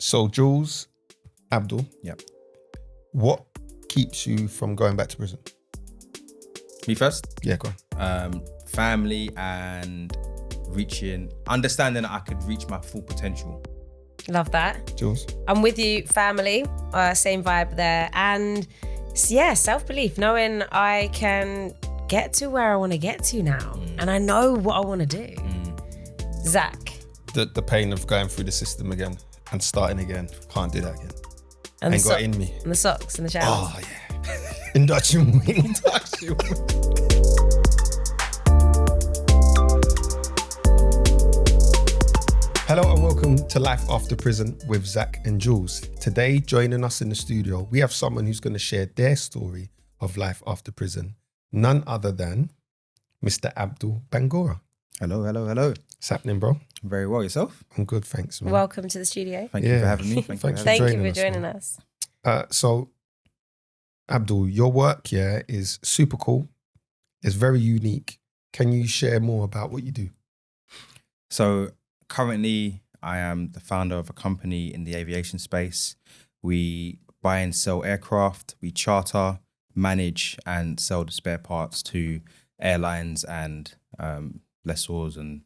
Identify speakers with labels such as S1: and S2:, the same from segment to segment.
S1: So Jules, Abdul,
S2: Yep.
S1: what keeps you from going back to prison?
S2: Me first.
S1: Yeah, go on.
S2: Family and understanding that I could reach my full potential.
S3: Love that.
S1: Jules?
S3: I'm with you, family. Same vibe there. And yeah, self-belief, knowing I can get to where I want to get to now. And I know what I want to do. Zach.
S1: The pain of going through the system again and starting again. Can't do that again.
S3: And
S1: Ain't got it in me.
S3: And the socks and the showers.
S1: Oh, yeah. Induction wing. Hello and welcome to Life After Prison with Zak and Jules. Today, joining us in the studio, we have someone who's going to share their story of life after prison. None other than Mr. Abdul Bangura.
S2: Hello.
S1: What's happening, bro?
S2: Very well, yourself?
S1: I'm good, thanks, man.
S3: Welcome to the studio.
S2: Thank you for having me.
S1: Thanks
S3: Thank you for
S1: us,
S3: joining
S1: man.
S3: us.
S1: So, Abdul, your work here is super cool. It's very unique. Can you share more about what you do?
S2: So currently I am the founder of a company in the aviation space. We buy and sell aircraft. We charter, manage and sell the spare parts to airlines and lessors and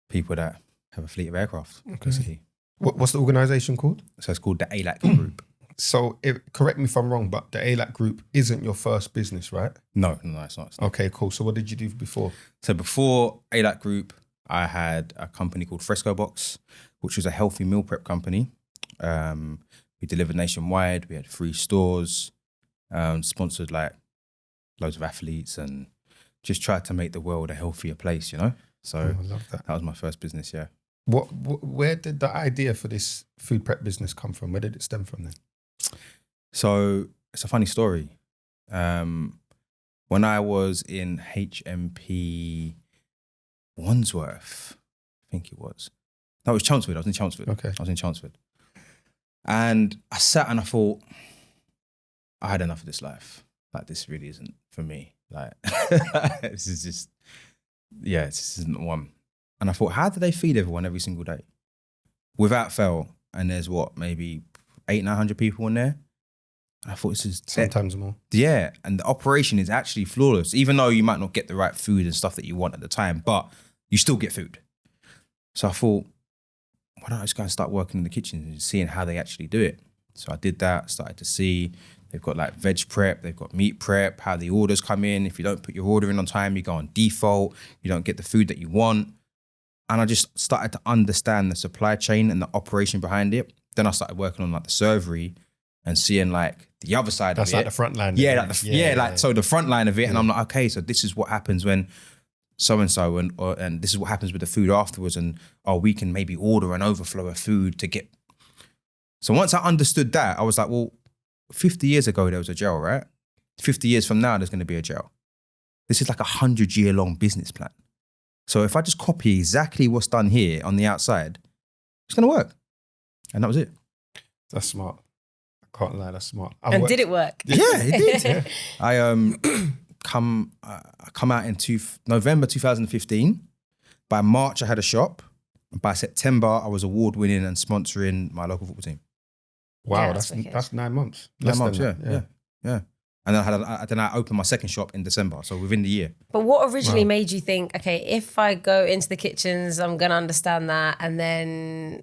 S2: people that have a fleet of aircraft. Basically.
S1: What's the organisation called?
S2: So it's called the Alac Group.
S1: So, correct me if I'm wrong, but the Alac Group isn't your first business, right?
S2: No, it's not.
S1: Okay, cool. So what did you do before?
S2: So before Alac Group, I had a company called Fresco Box, which was a healthy meal prep company. We delivered nationwide. We had 3 stores, sponsored like loads of athletes and just tried to make the world a healthier place, you know? So
S1: I love that.
S2: that was my first business, yeah.
S1: Where did the idea for this food prep business come from? Where did it stem from then?
S2: So it's a funny story. When I was in HMP Wandsworth, I think it was. No, it was Chelmsford. I was in Chelmsford.
S1: Okay.
S2: I was in Chelmsford. And I sat and I thought, I had enough of this life. Like, this really isn't for me. Like, this isn't one. And I thought, how do they feed everyone every single day? Without fail. And there's maybe 800-900 people in there. And I thought, this is...
S1: Sometimes more.
S2: Yeah. And the operation is actually flawless, even though you might not get the right food and stuff that you want at the time, but you still get food. So I thought, why don't I just go and start working in the kitchen and seeing how they actually do it? So I did that, started to see they've got like veg prep, they've got meat prep, how the orders come in. If you don't put your order in on time, you go on default, you don't get the food that you want. And I just started to understand the supply chain and the operation behind it. Then I started working on like the servery and seeing like the other side
S1: That's
S2: of it.
S1: like the front line.
S2: So the front line of it. And I'm like, okay, so this is what happens when so-and-so and this is what happens with the food afterwards. And we can maybe order an overflow of food to get. So once I understood that, I was like, well, 50 years ago, there was a jail, right? 50 years from now, there's going to be a jail. This is like a 100-year-long business plan. So if I just copy exactly what's done here on the outside, it's going to work. And that was it.
S1: That's smart. I can't lie, that's smart.
S3: Did it work?
S2: Yeah, it did. Yeah. I come out in November 2015. By March, I had a shop. By September, I was award-winning and sponsoring my local football team.
S1: Wow,
S3: Yeah,
S1: that's 9 months.
S2: 9 months,
S1: Less than that,
S2: yeah. And then I opened my second shop in December, so within the year.
S3: But what originally made you think, okay, if I go into the kitchens, I'm going to understand that. And then,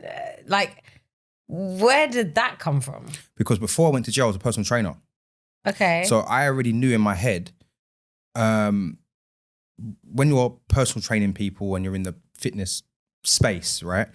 S3: where did that come from?
S2: Because before I went to jail, I was a personal trainer.
S3: Okay.
S2: So I already knew in my head, when you're personal training people and you're in the fitness space, right?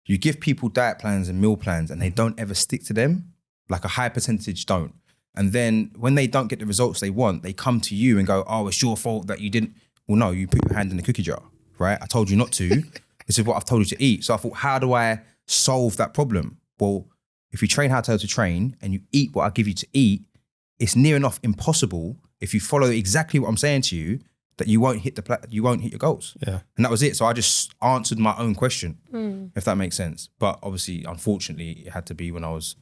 S2: You give people diet plans and meal plans and they don't ever stick to them. Like a high percentage don't. And then when they don't get the results they want, they come to you and go, oh, it's your fault that you didn't. Well, no, you put your hand in the cookie jar, right? I told you not to. This is what I've told you to eat. So I thought, how do I solve that problem? Well, if you train how to train and you eat what I give you to eat, it's near enough impossible if you follow exactly what I'm saying to you that you won't hit your goals.
S1: Yeah.
S2: And that was it. So I just answered my own question, if that makes sense. But obviously, unfortunately, it had to be when I was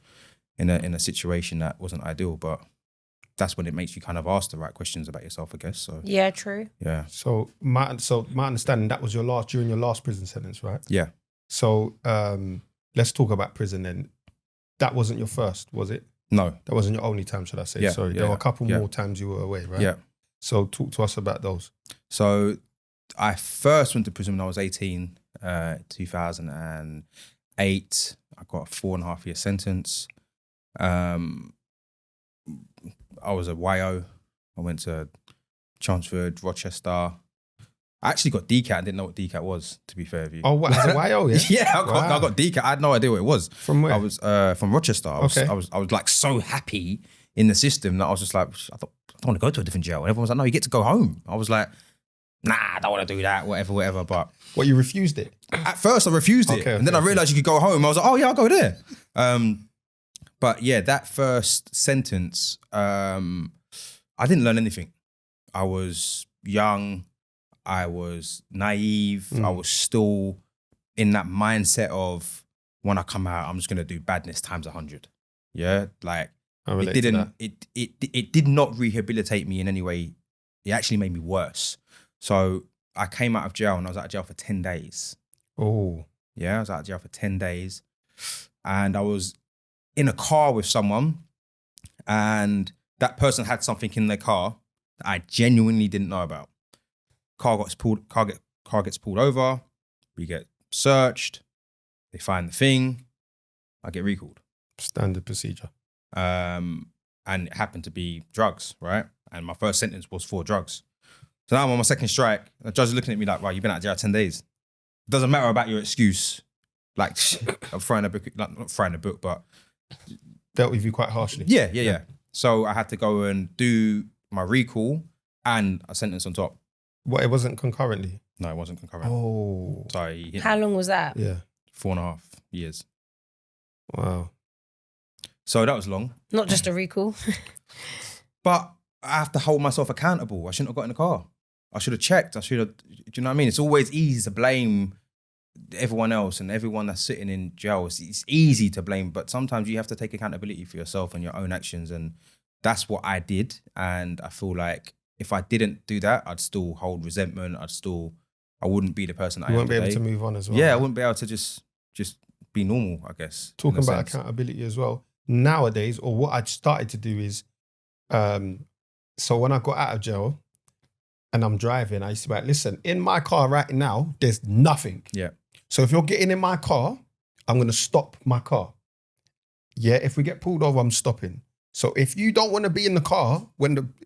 S2: in a situation that wasn't ideal, but that's when it makes you kind of ask the right questions about yourself, I guess. So
S3: yeah, true.
S2: yeah.
S1: So my understanding, that was during your last prison sentence, right?
S2: Yeah.
S1: So let's talk about prison then. that wasn't your first, was it?
S2: No.
S1: That wasn't your only time, should I say?
S2: Yeah,
S1: Sorry.
S2: yeah,
S1: There were a couple
S2: yeah.
S1: more times you were away, right?
S2: Yeah.
S1: So talk to us about those.
S2: So I first went to prison when I was 18, 2008. I got a 4.5 year sentence. I was a YO. I went to transferred Rochester. I actually got DCAT. I didn't know what DCAT was, to be fair with you.
S1: Oh, what? As a YO, yeah?
S2: Yeah, I got DCAT. I had no idea what it was.
S1: From where?
S2: I was from Rochester. I was like so happy in the system that I was just like, I don't want to go to a different jail. And everyone was like, no, you get to go home. I was like, nah, I don't want to do that, whatever. But
S1: What, you refused it?
S2: at first I refused it. And then I realized you could go home. I was like, oh yeah, I'll go there. But yeah, that first sentence, I didn't learn anything. I was young. I was naive. I was still in that mindset of when I come out, I'm just going to do badness times 100. Yeah. Like it did not rehabilitate me in any way. It actually made me worse. So I came out of jail and I was out of jail for 10 days.
S1: Oh.
S2: Yeah. I was out of jail for 10 days and I was in a car with someone and that person had something in their car that I genuinely didn't know about. Car gets pulled over, we get searched, they find the thing, I get recalled.
S1: Standard procedure.
S2: And it happened to be drugs, right? And my first sentence was for drugs. So now I'm on my second strike. The judge is looking at me like, wow, you've been out of jail 10 days. Doesn't matter about your excuse. Like, I'm throwing a book, like, not throwing a book, but
S1: dealt with you quite harshly.
S2: Yeah. So I had to go and do my recall and a sentence on top.
S1: What, it wasn't concurrently?
S2: No, it wasn't concurrent.
S1: Oh.
S2: So he hit
S3: How long was that?
S1: Yeah.
S2: 4.5 years.
S1: Wow.
S2: So that was long.
S3: Not just a recall.
S2: But I have to hold myself accountable. I shouldn't have got in the car. I should have checked. Do you know what I mean? It's always easy to blame everyone else and everyone that's sitting in jail. It's easy to blame, but sometimes you have to take accountability for yourself and your own actions. And that's what I did. And I feel like if I didn't do that, I'd still hold resentment. I wouldn't be the person I am today.
S1: You wouldn't be able to move on as well.
S2: Yeah,
S1: right?
S2: I wouldn't be able to just be normal, I guess.
S1: Talking about accountability as well. Nowadays, or what I started to do is, so when I got out of jail and I'm driving, I used to be like, listen, in my car right now, there's nothing.
S2: Yeah.
S1: So if you're getting in my car, I'm going to stop my car. Yeah, if we get pulled over, I'm stopping. So if you don't want to be in the car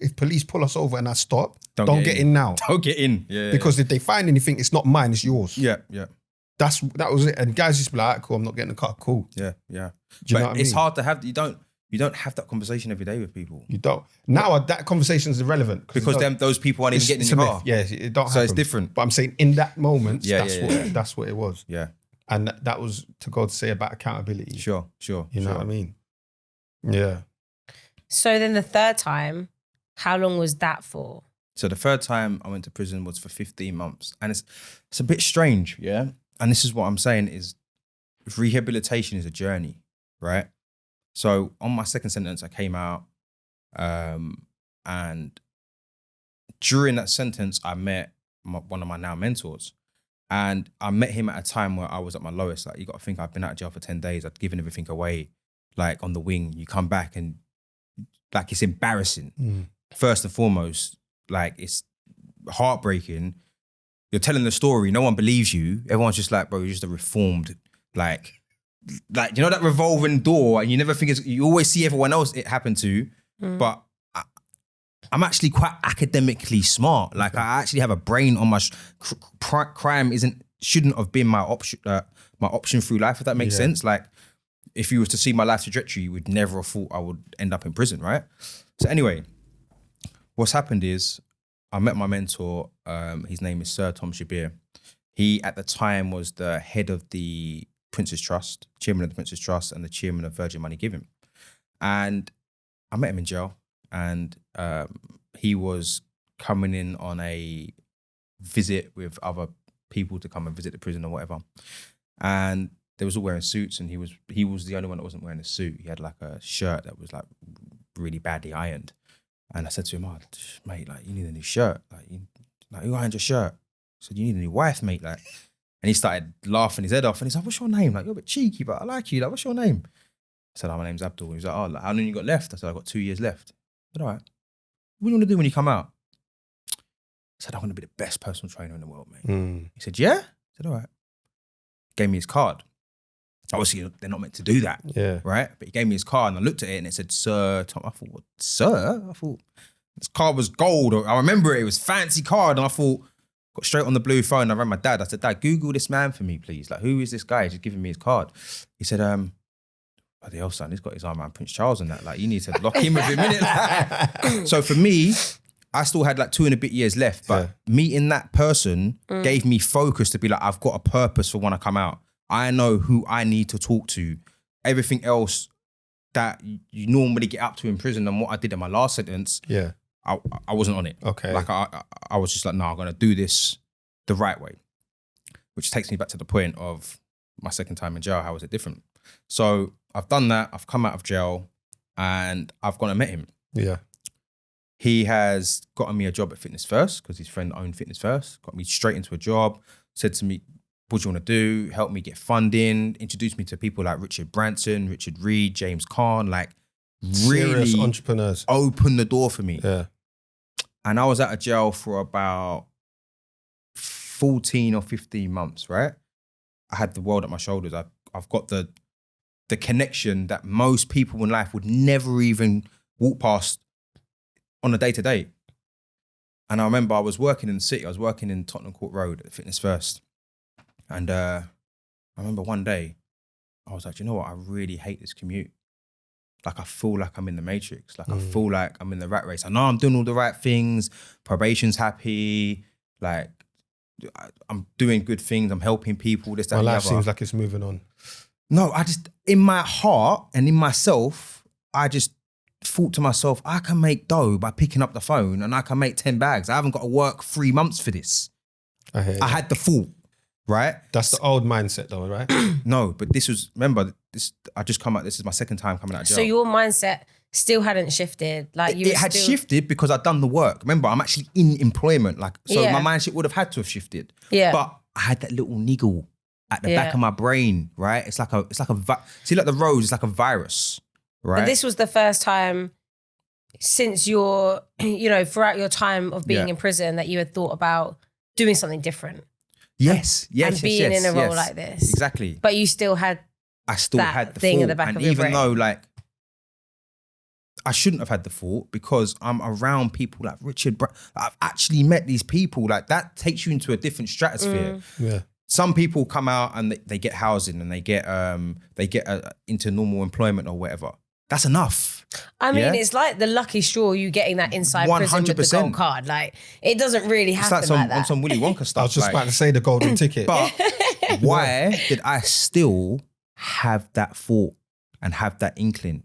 S1: if police pull us over and I stop, don't get in now.
S2: Don't get in. Yeah.
S1: Because if they find anything, it's not mine, it's yours.
S2: Yeah.
S1: That was it. And guys used to be like, "Right, cool, I'm not getting in the car, cool."
S2: Yeah.
S1: Do you know what I mean?
S2: It's hard to have, you don't have that conversation every day with people.
S1: You don't. Now that conversation is irrelevant.
S2: Because those people aren't even getting in the car.
S1: Yeah, it don't happen.
S2: So it's different.
S1: But I'm saying in that moment,
S2: Yeah.
S1: that's what it was.
S2: Yeah.
S1: And that was to God to say about accountability.
S2: Sure.
S1: You know what I mean? Yeah.
S3: So then the third time, how long was that for?
S2: So the third time I went to prison was for 15 months. And it's a bit strange, yeah? And this is what I'm saying is rehabilitation is a journey, right? So on my second sentence, I came out and during that sentence, I met one of my now mentors. And I met him at a time where I was at my lowest. Like, you got to think I've been out of jail for 10 days. I'd given everything away, like on the wing. You come back and like, it's embarrassing. First and foremost, like, it's heartbreaking. You're telling the story. No one believes you. Everyone's just like, bro, you're just a reformed, like, you know, that revolving door, and you never think you always see everyone else it happen to, but I'm actually quite academically smart. Like, I actually have a brain on my crime shouldn't have been my option through life, if that makes sense. Like, if you was to see my life trajectory, you would never have thought I would end up in prison, right? So anyway, what's happened is I met my mentor. His name is Sir Tom Shabir. He, at the time, was the head of the Prince's Trust, chairman of the Prince's Trust, and the chairman of Virgin Money Giving. And I met him in jail, and he was coming in on a visit with other people to come and visit the prison or whatever. And they was all wearing suits, and he was the only one that wasn't wearing a suit. He had like a shirt that was like really badly ironed. And I said to him, "Oh, mate, like, you need a new shirt. Like, who ironed your shirt?" I said, "You need a new wife, mate." Like, and he started laughing his head off, and he's like, "What's your name?" Like, "You're a bit cheeky, but I like you. Like, what's your name?" I said, my name's Abdul. He was like, oh, like, how long you got left? I said, I've got 2 years left. I said, all right. What do you want to do when you come out? I said, I want to be the best personal trainer in the world, mate. He said, yeah? I said, all right. Gave me his card. Obviously, they're not meant to do that, right? But he gave me his card and I looked at it and it said, Sir Tom. I thought, what, sir? I thought, this card was gold. I remember it was fancy card. And I thought, got straight on the blue phone. I rang my dad. I said, Dad, Google this man for me, please. Like, who is this guy? He's just giving me his card. He said, bloody hell, son, he's got his arm around Prince Charles and that. Like, you need to lock in with him, innit? So for me, I still had like 2 and a bit years left, but meeting that person gave me focus to be like, I've got a purpose for when I come out. I know who I need to talk to. Everything else that you normally get up to in prison and what I did in my last sentence, I wasn't on it.
S1: Okay.
S2: Like I was just like, no, I'm going to do this the right way. Which takes me back to the point of my second time in jail. How was it different? So I've done that. I've come out of jail and I've gone and met him.
S1: Yeah.
S2: He has gotten me a job at Fitness First because his friend owned Fitness First, got me straight into a job, said to me, what do you want to do? Help me get funding, introduced me to people like Richard Branson, Richard Reed, James Caan, like
S1: Serious
S2: really
S1: entrepreneurs.
S2: opened the door for me.
S1: Yeah.
S2: And I was out of jail for about 14 or 15 months, right? I had the world at my shoulders. I've got the connection that most people in life would never even walk past on a day-to-day. And I remember I was working in the city. I was working in Tottenham Court Road at Fitness First. And I remember one day, I was like, you know what? I really hate this commute. Like, I feel like I'm in the Matrix. Like, I feel like I'm in the rat race. I know I'm doing all the right things. Probation's happy. Like, I'm doing good things. I'm helping people. This, that,
S1: My
S2: and the
S1: life
S2: other.
S1: seems like it's moving on.
S2: No, I just, in my heart and in myself, I just thought to myself, I can make dough by picking up the phone and I can make 10 bags. I haven't got to work 3 months for this.
S1: I hear you.
S2: I had the thought, right?
S1: That's the old mindset though, right?
S2: No, but this was, remember, I just come out, this is my second time coming out of jail.
S3: So your mindset still hadn't shifted. Like you
S2: It had shifted because I'd done the work. Remember, I'm actually in employment. Like, so my mindset would have had to have shifted.
S3: Yeah.
S2: But I had that little niggle at the back of my brain, right? It's like see, like the rose, it's like a virus, right?
S3: But this was the first time since your, throughout your time of being in prison that you had thought about doing something different.
S2: Yes.
S3: And being in a role like this.
S2: Exactly.
S3: But you still had
S2: I still
S3: that
S2: had the
S3: thing
S2: thought.
S3: in the back
S2: and
S3: of your brain.
S2: even though, like, I shouldn't have had the thought because I'm around people like Richard. I've actually met these people. Like, that takes you into a different stratosphere.
S1: Yeah.
S2: Some people come out and they get housing and they get into normal employment or whatever. That's enough.
S3: I mean, it's like the lucky straw you getting that inside prison with the
S2: 100%.
S3: gold card. Like, it doesn't really happen
S2: It's like
S3: that.
S2: on some Willy Wonka stuff.
S1: I was just about to say the golden ticket.
S2: But why did I still have that thought and have that inkling?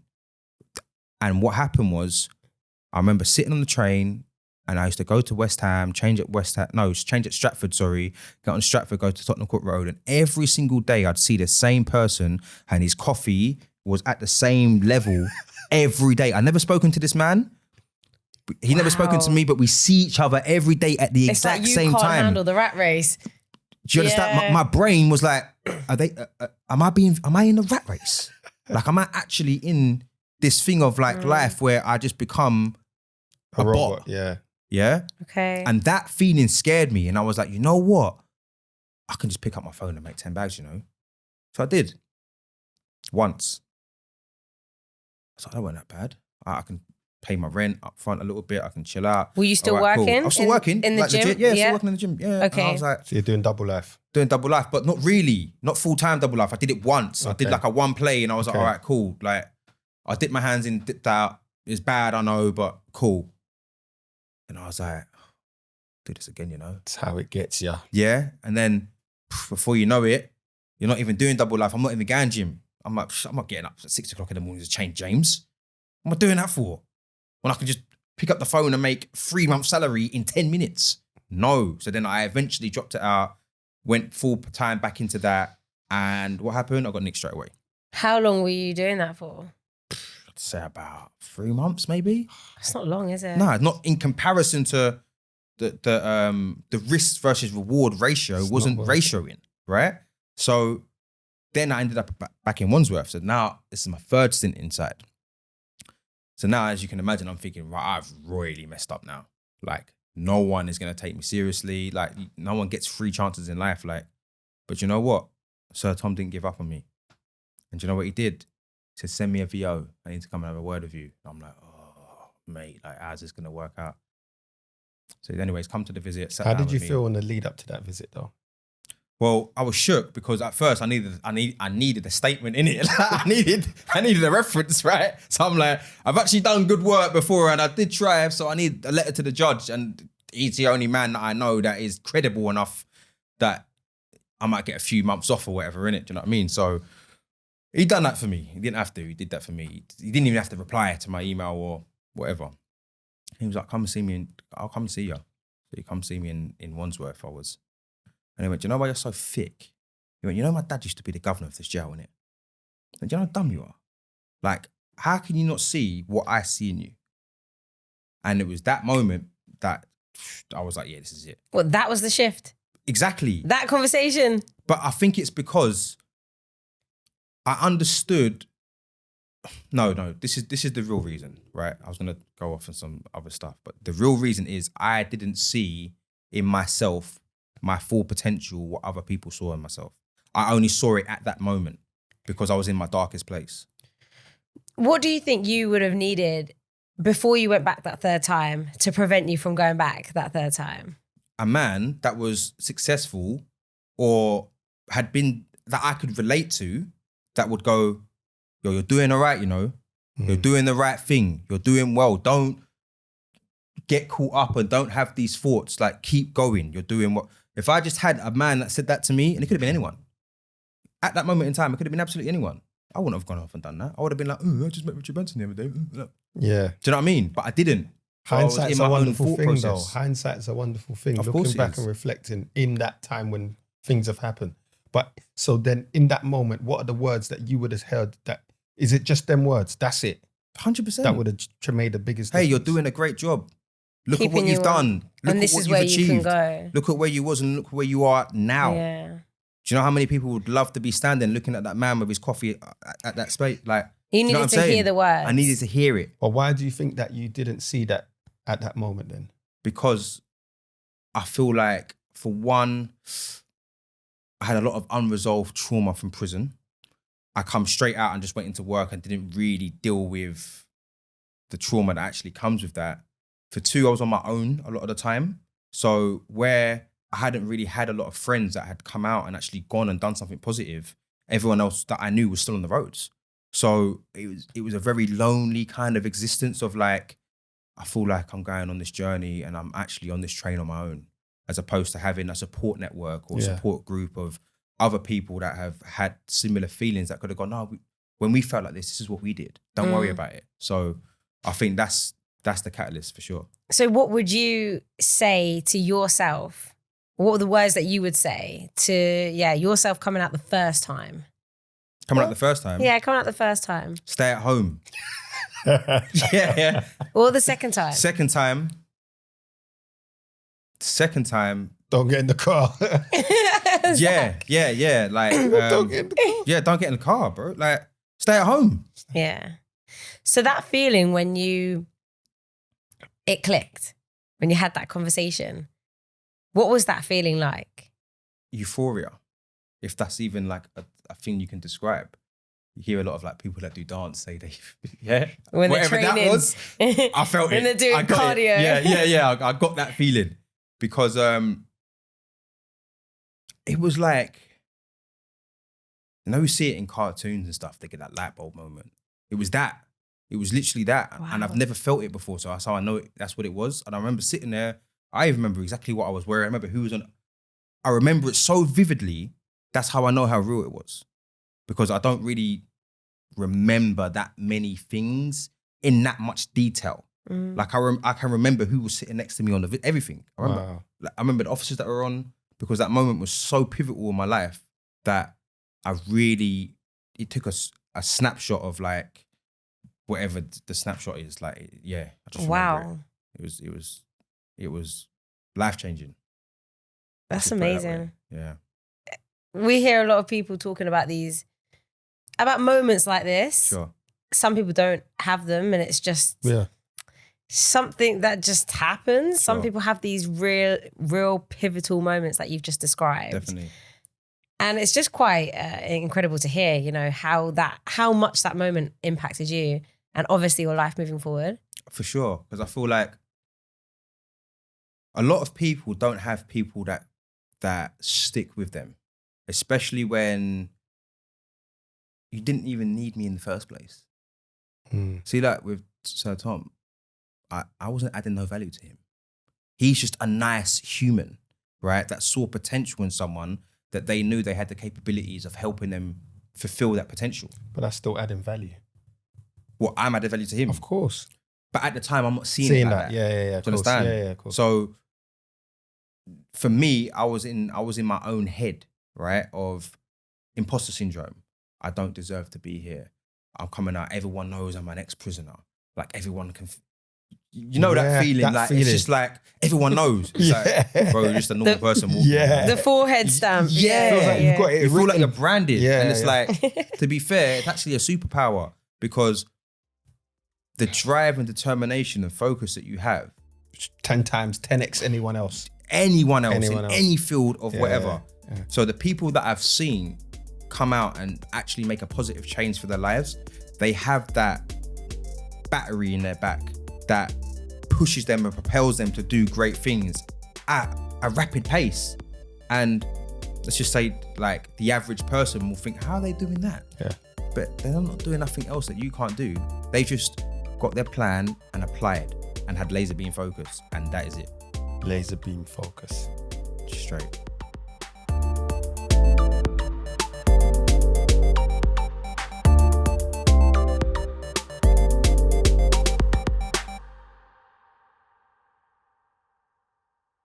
S2: And what happened was, I remember sitting on the train and I used to go to West Ham, change at Stratford, get on Stratford, go to Tottenham Court Road. And every single day I'd see the same person and his coffee was at the same level every day. I never spoken to this man. He never spoken to me, but we see each other every day at the exact same
S3: You can't
S2: time.
S3: handle the rat race.
S2: Do you understand? My brain was like, am I in the rat race? Like, am I actually in this thing of like life where I just become a
S1: robot?
S2: bot?
S1: Yeah.
S2: Yeah.
S3: Okay.
S2: And that feeling scared me. And I was like, you know what? I can just pick up my phone and make 10 bags, So I did. Once. I was like, that wasn't that bad. I can pay my rent up front a little bit. I can chill out.
S3: Were you still
S2: All right, cool.
S3: working?
S2: I was still working.
S3: In the
S2: like,
S3: gym?
S2: Legit. Yeah, still working in the gym. Yeah.
S3: Okay.
S2: And I was like,
S1: So you're doing double life.
S2: doing double life, but not really. Not full-time double life. I did it once. I did like a one play and I was like, all right, cool. Like, I dipped my hands in, dipped out. It's bad, I know, but cool. And I was like, do this again,
S1: That's how it gets you.
S2: Yeah. And then before you know it, you're not even doing double life. I'm not even going gym. I'm like, I'm not getting up at 6 o'clock in the morning to change James. What am I doing that for? When I can just pick up the phone and make 3 months salary in 10 minutes. No. So then I eventually dropped it out, went full time back into that. And what happened? I got nicked straight away.
S3: How long were you doing that for?
S2: I'd say about 3 months, maybe.
S3: That's not long, is it?
S2: No, not in comparison to the risk versus reward ratio wasn't ratioing, right? So then I ended up back in Wandsworth. So now this is my third stint inside. So now, as you can imagine, I'm thinking, right, I've really messed up now. Like, no one is going to take me seriously. Like, no one gets 3 chances in life. Like, but you know what? Sir Tom didn't give up on me. And do you know what he did? He said, send me a VO. I need to come and have a word with you. I'm like, oh, mate, like, how's this going to work out? So anyways, come to the visit.
S1: How did you feel on the lead up to that visit though?
S2: Well, I was shook because at first I needed a statement in it. I needed a reference, right? So I'm like, I've actually done good work before and I did try, so I need a letter to the judge, and he's the only man that I know that is credible enough that I might get a few months off or whatever in it. Do you know what I mean? So he done that for me. He didn't have to. He did that for me. He didn't even have to reply to my email or whatever. He was like, come and see me. I'll come and see you. So he come see me in Wandsworth. And he went, do you know why you're so thick? He went, you know my dad used to be the governor of this jail, innit? And do you know how dumb you are? Like, how can you not see what I see in you? And it was that moment that I was like, yeah, this is it.
S3: Well, that was the shift.
S2: Exactly.
S3: That conversation.
S2: But I think it's because I understood. No, this is the real reason, right? I was gonna go off on some other stuff, but the real reason is I didn't see in myself my full potential, what other people saw in myself. I only saw it at that moment because I was in my darkest place.
S3: What do you think you would have needed before you went back that third time to prevent you from going back that third time?
S2: A man that was successful or had been, that I could relate to, that would go, yo, you're doing all right, you know? You're doing the right thing. You're doing well. Don't get caught up and don't have these thoughts. Like, keep going. You're doing what... If I just had a man that said that to me, and it could have been anyone. At that moment in time, it could have been absolutely anyone. I wouldn't have gone off and done that. I would have been like, I just met Richard Benson the other day.
S1: Yeah.
S2: Do you know what I mean? But I didn't.
S1: Hindsight's a wonderful thing though. Hindsight's a wonderful thing.
S2: Of course
S1: Looking back and reflecting in that time when things have happened. But so then in that moment, what are the words that you would have heard that, is it just them words? That's it.
S2: 100%.
S1: That would have made the biggest difference.
S2: Hey, you're doing a great job. Look at what
S3: Keeping
S2: you've
S3: you
S2: done. Look
S3: and
S2: at
S3: this
S2: what
S3: is
S2: you've
S3: where
S2: achieved.
S3: you can go.
S2: Look at where you was and look where you are now.
S3: Yeah.
S2: Do you know how many people would love to be standing looking at that man with his coffee at that space? Like,
S3: You
S2: do know
S3: needed
S2: what
S3: to
S2: I'm saying?
S3: hear the words.
S2: I needed to hear it
S1: But why do you think that you didn't see that at that moment then?
S2: because I feel like, for one, I had a lot of unresolved trauma from prison. I come straight out and just went into work and didn't really deal with the trauma that actually comes with that. For two, I was on my own a lot of the time. So where I hadn't really had a lot of friends that had come out and actually gone and done something positive, everyone else that I knew was still on the roads. So it was a very lonely kind of existence of like, I feel like I'm going on this journey and I'm actually on this train on my own, as opposed to having a support network or support group of other people that have had similar feelings that could have gone, no, when we felt like this is what we did. Don't worry about it. So I think that's the catalyst for sure.
S3: So what would you say to yourself? What were the words that you would say to, yourself coming out the first time?
S2: Coming out the first time?
S3: Yeah, coming out the first time.
S2: Stay at home. yeah.
S3: Or the second time?
S2: Second time.
S1: Don't get in the car.
S2: Yeah. Like,
S1: Don't get in the car.
S2: yeah, don't get in the car, bro. Like, stay at home.
S3: Yeah. So that feeling when it clicked, when you had that conversation, what was that feeling like?
S2: Euphoria, if that's even like a thing you can describe. You hear a lot of like people that do dance say they,
S3: When they're
S2: whatever
S3: training.
S2: that was, I felt it.
S3: When they're doing
S2: I got
S3: cardio.
S2: It. Yeah. I got that feeling because it was like, you know, you see it in cartoons and stuff. They get that light bulb moment. It was that. It was literally that,
S3: Wow.
S2: and I've never felt it before. So that's how I know it. That's what it was. And I remember sitting there. I even remember exactly what I was wearing. I remember who was on. I remember it so vividly. That's how I know how real it was, because I don't really remember that many things in that much detail. Like I can remember who was sitting next to me on everything. I remember.
S1: Wow.
S2: Like, I remember the officers that were on, because that moment was so pivotal in my life that it took a snapshot of like whatever the snapshot is. Like, yeah, I just remember it. It was life changing.
S3: That's amazing.
S2: Yeah.
S3: we hear a lot of people talking about moments like this.
S2: Sure.
S3: Some people don't have them, and it's just something that just happens. Some people have these real pivotal moments that you've just described.
S2: Definitely.
S3: And it's just quite incredible to hear, you know, how much that moment impacted you and obviously your life moving forward.
S2: For sure. Because I feel like a lot of people don't have people that stick with them, especially when you didn't even need me in the first place. See, like with Sir Tom, I wasn't adding no value to him. He's just a nice human, right? That saw potential in someone that they knew they had the capabilities of helping them fulfill that potential.
S1: But that's still adding value.
S2: Well, I'm adding value to him.
S1: Of course.
S2: But at the time, I'm not seeing it like that.
S1: Yeah.
S2: Do you understand?
S1: Yeah, of course.
S2: So for me, I was in my own head, right? Of imposter syndrome. I don't deserve to be here. I'm coming out. Everyone knows I'm an ex-prisoner. Like everyone can, you know that feeling. It's just like everyone knows. It's like, bro, you're just a normal person walking.
S3: The forehead stamp.
S2: Yeah.
S1: Feels like you've got it
S2: You feel
S1: written.
S2: like you're branded. And it's
S1: like,
S2: like, to be fair, it's actually a superpower because the drive and determination and focus that you have.
S1: 10 times, 10x anyone else.
S2: Anyone else in any field of whatever.
S1: Yeah.
S2: So the people that I've seen come out and actually make a positive change for their lives, they have that battery in their back that pushes them and propels them to do great things at a rapid pace. And let's just say, like, the average person will think, how are they doing that?
S1: Yeah.
S2: But they're not doing nothing else that you can't do. They just got their plan and applied and had laser beam focus, and that is it.
S1: Laser beam focus.
S2: Straight.